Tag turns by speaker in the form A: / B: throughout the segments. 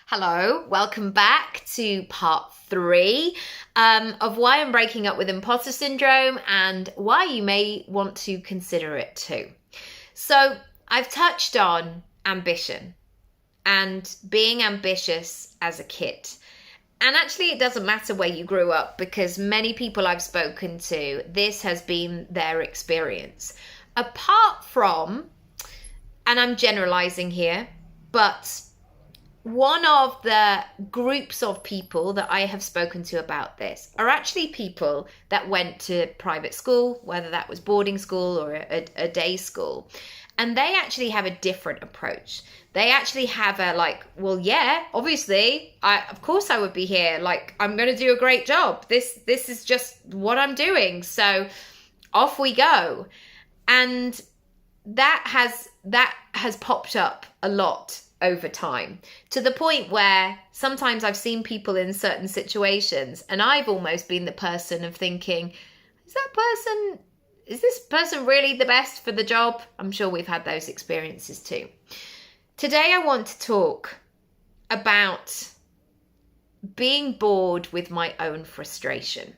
A: Hello, welcome back to part 3 of why I'm breaking up with imposter syndrome and why you may want to consider it too. So I've touched on ambition and being ambitious as a kid. And actually, it doesn't matter where you grew up because many people I've spoken to, this has been their experience. Apart from, and I'm generalizing here, but one of the groups of people that I have spoken to about this are actually people that went to private school, whether that was boarding school or a day school. And they actually have a different approach. They actually have a well, yeah, obviously, of course I would be here. I'm going to do a great job. This is just what I'm doing. So off we go. And that has popped up a lot over time, to the point where sometimes I've seen people in certain situations and I've almost been the person of thinking, is this person really the best for the job? I'm sure we've had those experiences too. Today I want to talk about being bored with my own frustration.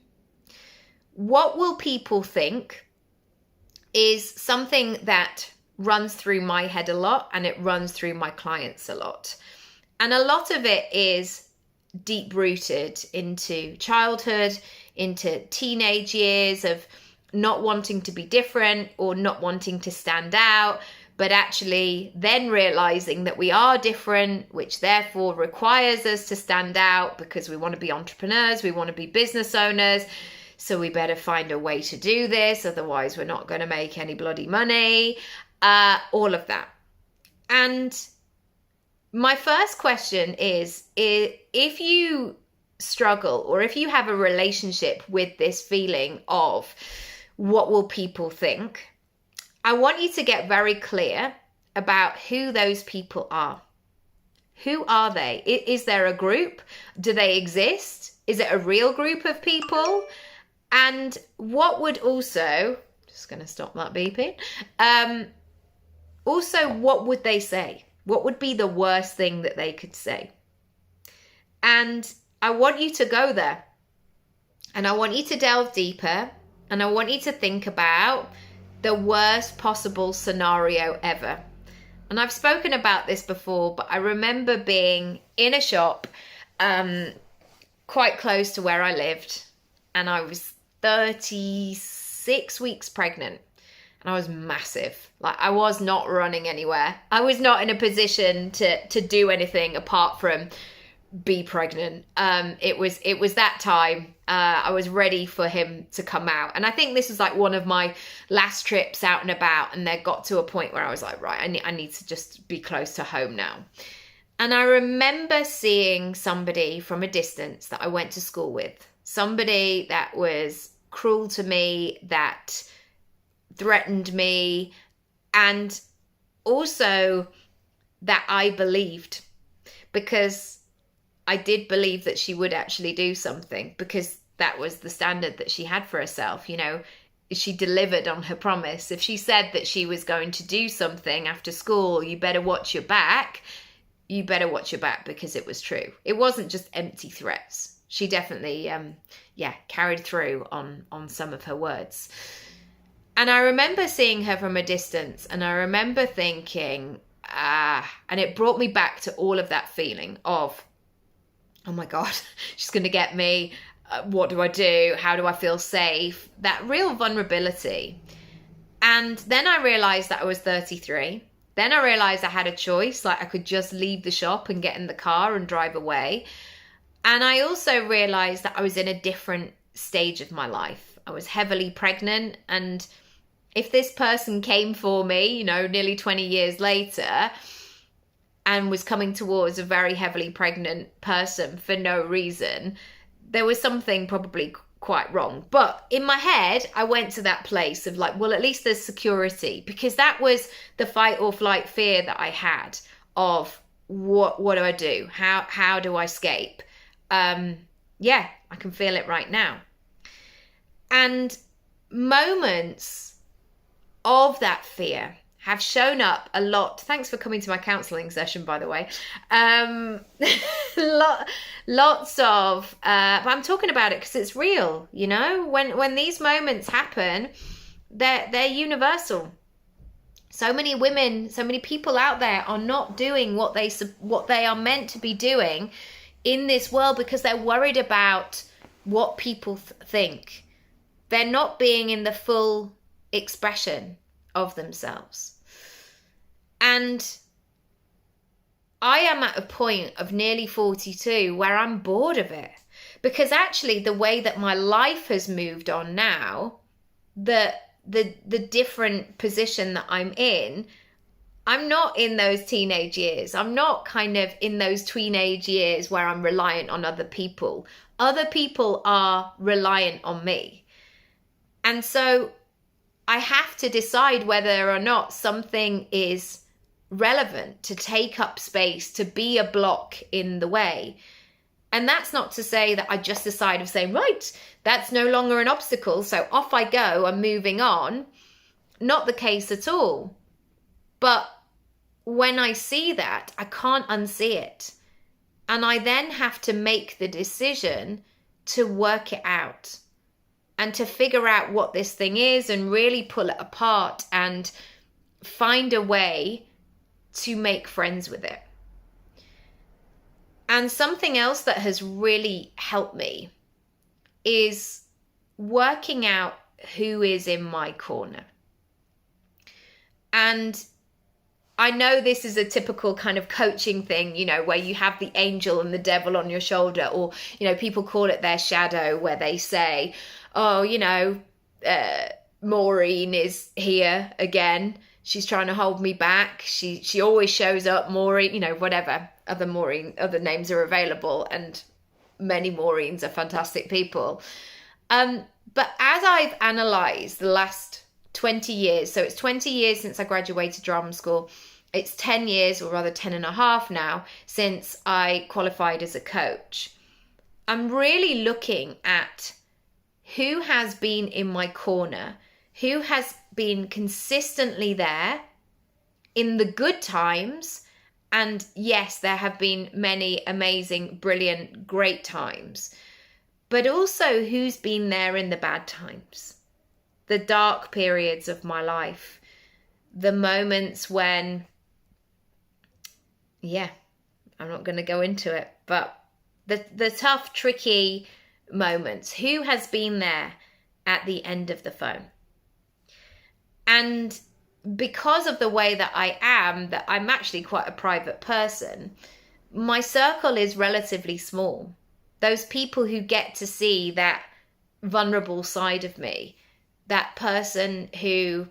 A: What will people think is something that runs through my head a lot, and it runs through my clients a lot. And a lot of it is deep rooted into childhood, into teenage years of not wanting to be different or not wanting to stand out, but actually then realizing that we are different, which therefore requires us to stand out because we want to be entrepreneurs, we want to be business owners. So we better find a way to do this, otherwise we're not going to make any bloody money. All of that. And my first question is if you struggle or if you have a relationship with this feeling of what will people think, I want you to get very clear about who those people are. Who are they? Is there a group? Do they exist? Is it a real group of people? And what would also, just going to stop that beeping, also, what would they say? What would be the worst thing that they could say? And I want you to go there. And I want you to delve deeper. And I want you to think about the worst possible scenario ever. And I've spoken about this before, but I remember being in a shop quite close to where I lived. And I was 36 weeks pregnant. And I was massive. I was not running anywhere. I was not in a position to do anything apart from be pregnant. It was that time. I was ready for him to come out. And I think this was one of my last trips out and about. And there got to a point where I was like, right, I need to just be close to home now. And I remember seeing somebody from a distance that I went to school with. Somebody that was cruel to me, that threatened me, and also that I believed, because I did believe that she would actually do something, because that was the standard that she had for herself. She delivered on her promise. If she said that she was going to do something after school, you better watch your back, because it was true. It wasn't just empty threats. She definitely carried through on some of her words. And I remember seeing her from a distance, and I remember thinking, and it brought me back to all of that feeling of, oh my God, she's going to get me. What do I do? How do I feel safe? That real vulnerability. And then I realized that I was 33. Then I realized I had a choice. I could just leave the shop and get in the car and drive away. And I also realized that I was in a different stage of my life. I was heavily pregnant, and if this person came for me, nearly 20 years later, and was coming towards a very heavily pregnant person for no reason, there was something probably quite wrong. But in my head, I went to that place of well, at least there's security, because that was the fight or flight fear that I had of what do I do? How do I escape? I can feel it right now. And moments of that fear have shown up a lot. Thanks for coming to my counselling session, by the way. Lots of, but I'm talking about it because it's real, you know, when these moments happen, they're universal. So many women, so many people out there are not doing what they are meant to be doing in this world because they're worried about what people think. They're not being in the full expression of themselves. And I am at a point of nearly 42 where I'm bored of it, because actually the way that my life has moved on now, the different position that I'm not in those teenage years. I'm not kind of in those teenage years where I'm reliant on other people. Other people are reliant on me. And so I have to decide whether or not something is relevant to take up space, to be a block in the way. And that's not to say that I just decide of saying, right, that's no longer an obstacle, so off I go, I'm moving on. Not the case at all. But when I see that, I can't unsee it. And I then have to make the decision to work it out and to figure out what this thing is and really pull it apart and find a way to make friends with it. And something else that has really helped me is working out who is in my corner. And I know this is a typical kind of coaching thing, you know, where you have the angel and the devil on your shoulder, or, you know, people call it their shadow, where they say, oh, you know, Maureen is here again. She's trying to hold me back. She always shows up, Maureen, you know, whatever other names are available, and many Maureens are fantastic people. But as I've analysed the last 20 years, so it's 20 years since I graduated drama school, it's 10 years, or rather 10 and a half now, since I qualified as a coach. I'm really looking at who has been in my corner, who has been consistently there in the good times. And yes, there have been many amazing, brilliant, great times, but also who's been there in the bad times, the dark periods of my life, the moments when, yeah, I'm not going to go into it, but the tough, tricky moments. Who has been there at the end of the phone? And because of the way that I am, that I'm actually quite a private person, my circle is relatively small. Those people who get to see that vulnerable side of me, that person who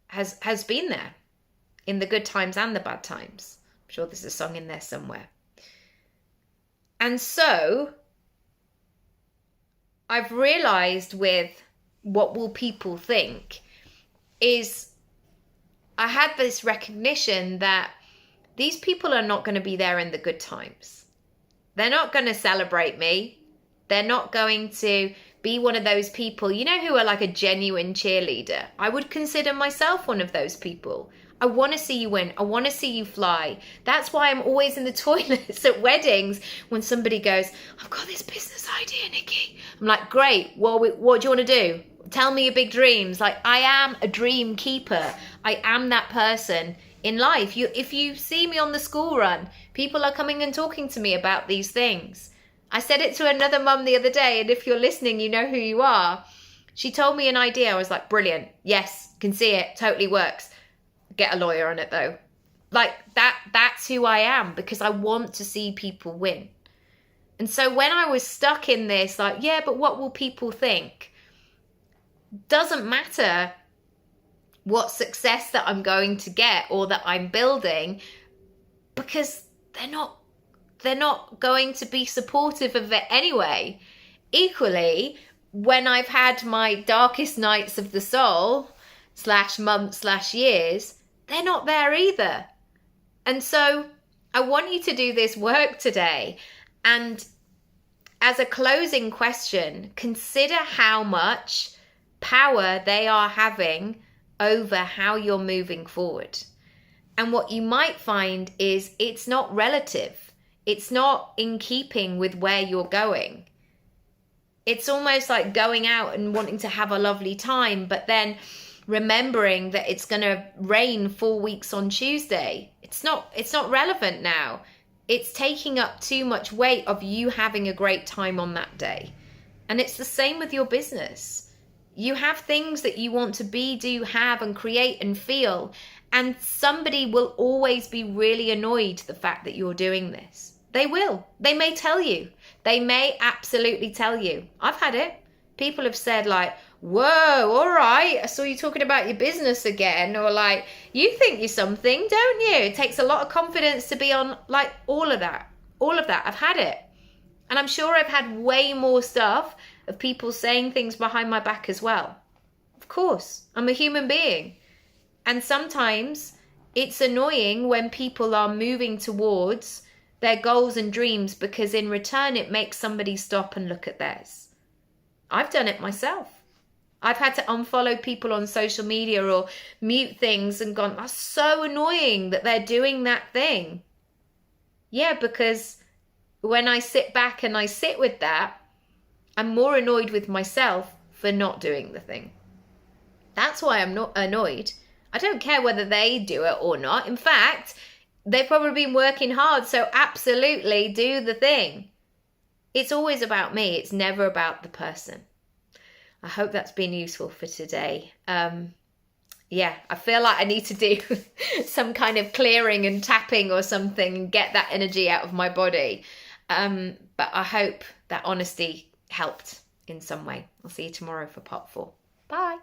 A: has been there in the good times and the bad times. I'm sure there's a song in there somewhere. And so I've realized with what will people think is I had this recognition that these people are not going to be there in the good times. They're not going to celebrate me. They're not going to be one of those people, you know, who are like a genuine cheerleader. I would consider myself one of those people. I want to see you win. I want to see you fly. That's why I'm always in the toilets at weddings when somebody goes, I've got this business idea, Nicky. I'm like, great. Well, what do you want to do? Tell me your big dreams. Like, I am a dream keeper. I am that person in life. If you see me on the school run, people are coming and talking to me about these things. I said it to another mum the other day, and if you're listening, you know who you are. She told me an idea. I was like, brilliant. Yes, can see it. Totally works. Get a lawyer on it though. Like that's who I am, because I want to see people win. And so when I was stuck in this, like, yeah, but what will people think? Doesn't matter what success that I'm going to get or that I'm building, because they're not going to be supportive of it anyway. Equally, when I've had my darkest nights of the soul / months / years, they're not there either. And so I want you to do this work today. And as a closing question, consider how much power they are having over how you're moving forward. And what you might find is it's not relative. It's not in keeping with where you're going. It's almost like going out and wanting to have a lovely time, but then remembering that it's going to rain 4 weeks on Tuesday. It's not relevant now. It's taking up too much weight of you having a great time on that day. And it's the same with your business. You have things that you want to be, do, have, and create and feel. And somebody will always be really annoyed the fact that you're doing this. They will. They may tell you. They may absolutely tell you. I've had it. People have said like, whoa, all right, I saw you talking about your business again. Or like, you think you're something, don't you? It takes a lot of confidence to be on, like, all of that. All of that. I've had it. And I'm sure I've had way more stuff of people saying things behind my back as well. Of course, I'm a human being. And sometimes it's annoying when people are moving towards their goals and dreams, because in return it makes somebody stop and look at theirs. I've done it myself. I've had to unfollow people on social media or mute things and gone, that's so annoying that they're doing that thing. Yeah, because when I sit back and I sit with that, I'm more annoyed with myself for not doing the thing. That's why I'm not annoyed. I don't care whether they do it or not. In fact, they've probably been working hard, so absolutely do the thing. It's always about me. It's never about the person. I hope that's been useful for today. Yeah, I feel like I need to do some kind of clearing and tapping or something and get that energy out of my body. But I hope that honesty helped in some way. I'll see you tomorrow for part 4. Bye.